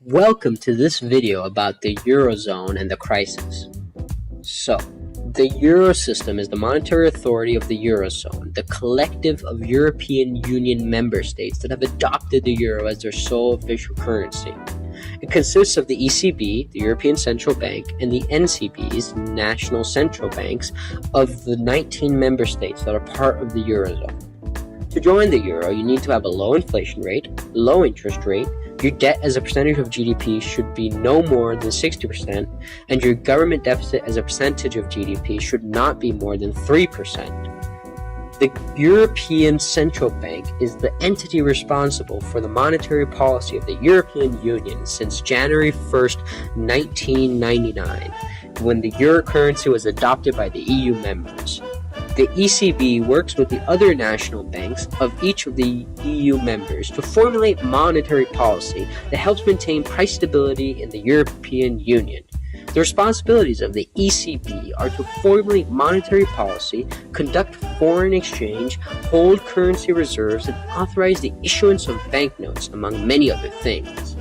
Welcome to this video about the Eurozone and the crisis. So, the Euro system is the monetary authority of the Eurozone, the collective of European Union member states that have adopted the Euro as their sole official currency. It consists of the ECB, the European Central Bank, and the NCBs, national central banks, of the 19 member states that are part of the Eurozone. To join the Euro, you need to have a low inflation rate, low interest rate, your debt as a percentage of GDP should be no more than 60%, and your government deficit as a percentage of GDP should not be more than 3%. The European Central Bank is the entity responsible for the monetary policy of the European Union since January 1st, 1999, when the euro currency was adopted by the EU members. The ECB works with the other national banks of each of the EU members to formulate monetary policy that helps maintain price stability in the European Union. The responsibilities of the ECB are to formulate monetary policy, conduct foreign exchange, hold currency reserves, and authorize the issuance of banknotes, among many other things.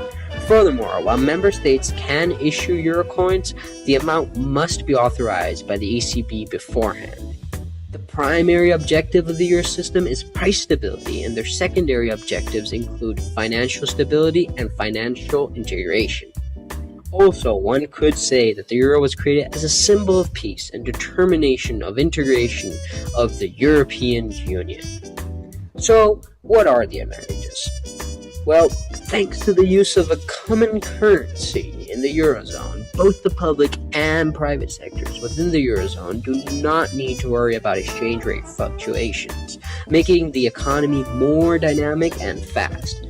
Furthermore, while member states can issue euro coins, the amount must be authorized by the ECB beforehand. The primary objective of the euro system is price stability, and their secondary objectives include financial stability and financial integration. Also, one could say that the euro was created as a symbol of peace and determination of integration of the European Union. So, what are the advantages? Well, thanks to the use of a common currency in the Eurozone, both the public and private sectors within the Eurozone do not need to worry about exchange rate fluctuations, making the economy more dynamic and fast.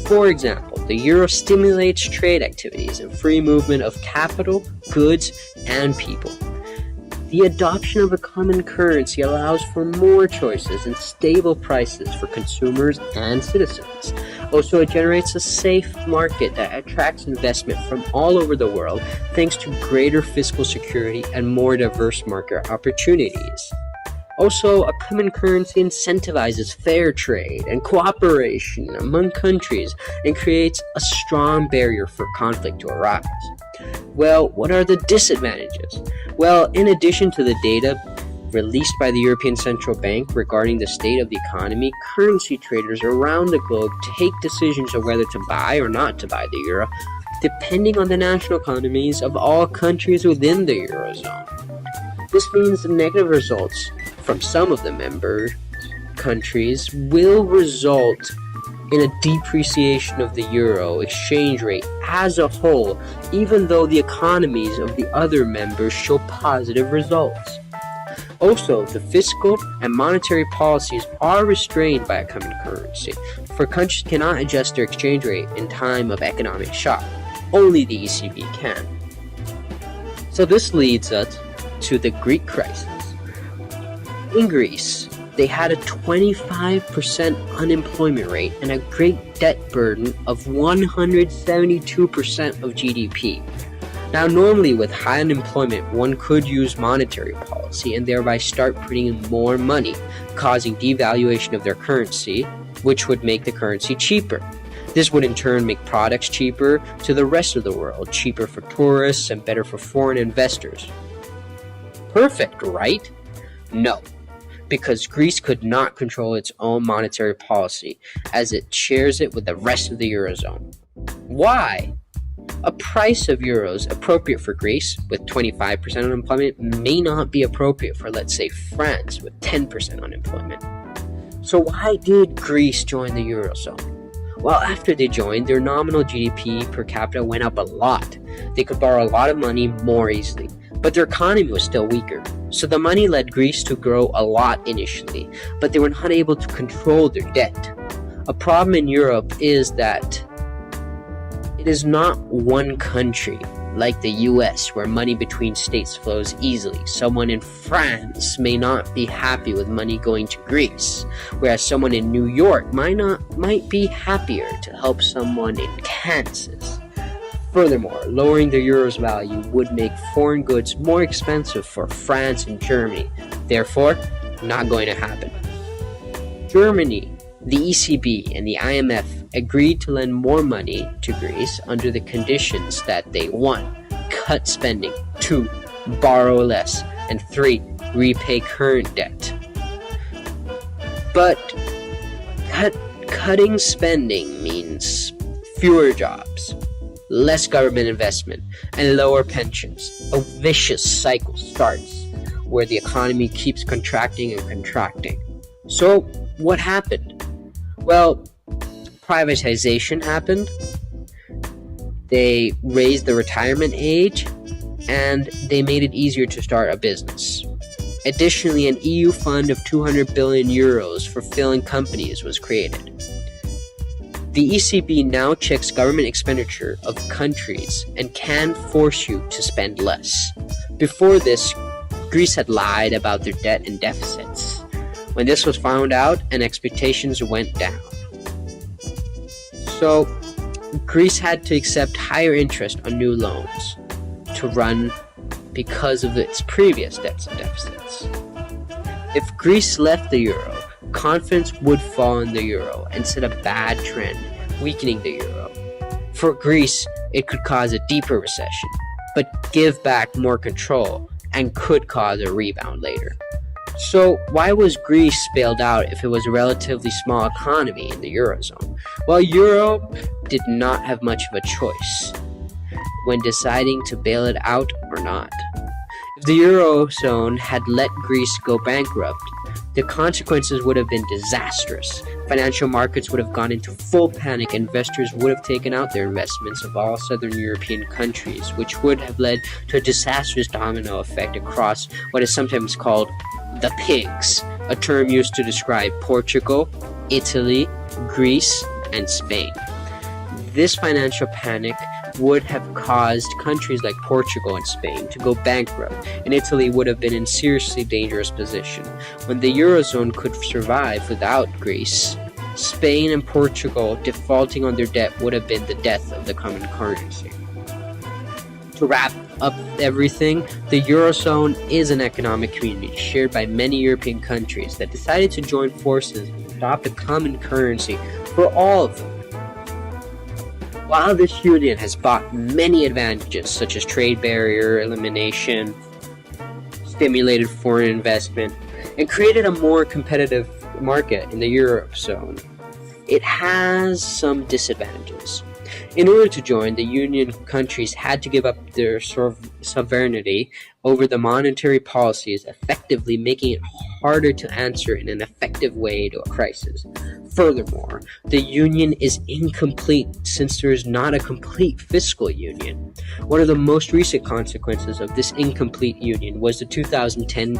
For example, the euro stimulates trade activities and free movement of capital, goods, and people. The adoption of a common currency allows for more choices and stable prices for consumers and citizens. Also, it generates a safe market that attracts investment from all over the world thanks to greater fiscal security and more diverse market opportunities. Also, a common currency incentivizes fair trade and cooperation among countries and creates a strong barrier for conflict to arise. Well, what are the disadvantages? Well, in addition to the data released by the European Central Bank regarding the state of the economy, currency traders around the globe take decisions of whether to buy or not to buy the euro, depending on the national economies of all countries within the Eurozone. This means the negative results from some of the member countries will result in a depreciation of the euro exchange rate as a whole, even though the economies of the other members show positive results. Also, the fiscal and monetary policies are restrained by a common currency, for countries cannot adjust their exchange rate in time of economic shock. Only the ECB can. So this leads us to the Greek crisis. In Greece, they had a 25% unemployment rate and a great debt burden of 172% of GDP. Now, normally with high unemployment, one could use monetary policy and thereby start printing in more money, causing devaluation of their currency, which would make the currency cheaper. This would in turn make products cheaper to the rest of the world, cheaper for tourists and better for foreign investors. Perfect, right? No, because Greece could not control its own monetary policy as it shares it with the rest of the Eurozone. Why? A price of euros appropriate for Greece with 25% unemployment may not be appropriate for, let's say, France with 10% unemployment. So why did Greece join the Eurozone? Well, after they joined, their nominal GDP per capita went up a lot. They could borrow a lot of money more easily, but their economy was still weaker. So the money led Greece to grow a lot initially, but they were not able to control their debt. A problem in Europe is that it is not one country, like the US, where money between states flows easily. Someone in France may not be happy with money going to Greece, whereas someone in New York might be happier to help someone in Kansas. Furthermore, lowering the euro's value would make foreign goods more expensive for France and Germany. Therefore, not going to happen. Germany, the ECB, and the IMF agreed to lend more money to Greece under the conditions that they 1. Cut spending, 2. Borrow less, and 3. Repay current debt. But cutting spending means fewer jobs, less government investment, and lower pensions. A vicious cycle starts where the economy keeps contracting and contracting. So, what happened? Well, privatization happened. They raised the retirement age, and they made it easier to start a business. Additionally, an EU fund of 200 billion euros for failing companies was created. The ECB now checks government expenditure of countries and can force you to spend less. Before this, Greece had lied about their debt and deficits. When this was found out, and expectations went down. So, Greece had to accept higher interest on new loans to run because of its previous debts and deficits. If Greece left the euro, confidence would fall in the euro and set a bad trend, weakening the euro. For Greece, it could cause a deeper recession, but give back more control and could cause a rebound later. So why was Greece bailed out if it was a relatively small economy in the Eurozone? Well, Europe did not have much of a choice when deciding to bail it out or not. If the Eurozone had let Greece go bankrupt, the consequences would have been disastrous. Financial markets would have gone into full panic. Investors would have taken out their investments of all southern European countries, which would have led to a disastrous domino effect across what is sometimes called the pigs, a term used to describe Portugal, Italy, Greece, and Spain. This financial panic would have caused countries like Portugal and Spain to go bankrupt, and Italy would have been in seriously dangerous position. When the Eurozone could survive without Greece, Spain and Portugal defaulting on their debt would have been the death of the common currency. To wrap up everything, the Eurozone is an economic community shared by many European countries that decided to join forces and adopt a common currency for all of them. While this union has brought many advantages such as trade barrier elimination, stimulated foreign investment, and created a more competitive market in the Eurozone, it has some disadvantages. In order to join, the Union countries had to give up their sovereignty over the monetary policies, effectively making it harder to answer in an effective way to a crisis. Furthermore, the Union is incomplete since there is not a complete fiscal union. One of the most recent consequences of this incomplete union was the 2010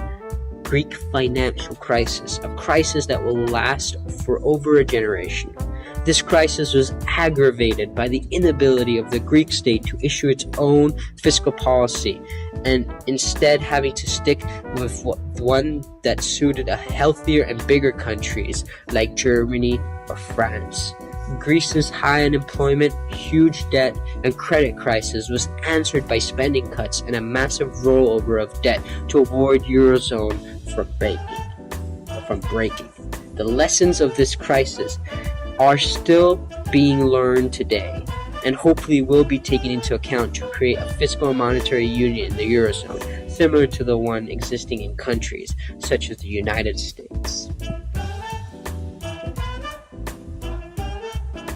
Greek financial crisis, a crisis that will last for over a generation. This crisis was aggravated by the inability of the Greek state to issue its own fiscal policy, and instead having to stick with one that suited a healthier and bigger countries like Germany or France. Greece's high unemployment, huge debt, and credit crisis was answered by spending cuts and a massive rollover of debt to avoid Eurozone from breaking. The lessons of this crisis are still being learned today, and hopefully will be taken into account to create a fiscal and monetary union in the Eurozone, similar to the one existing in countries such as the United States.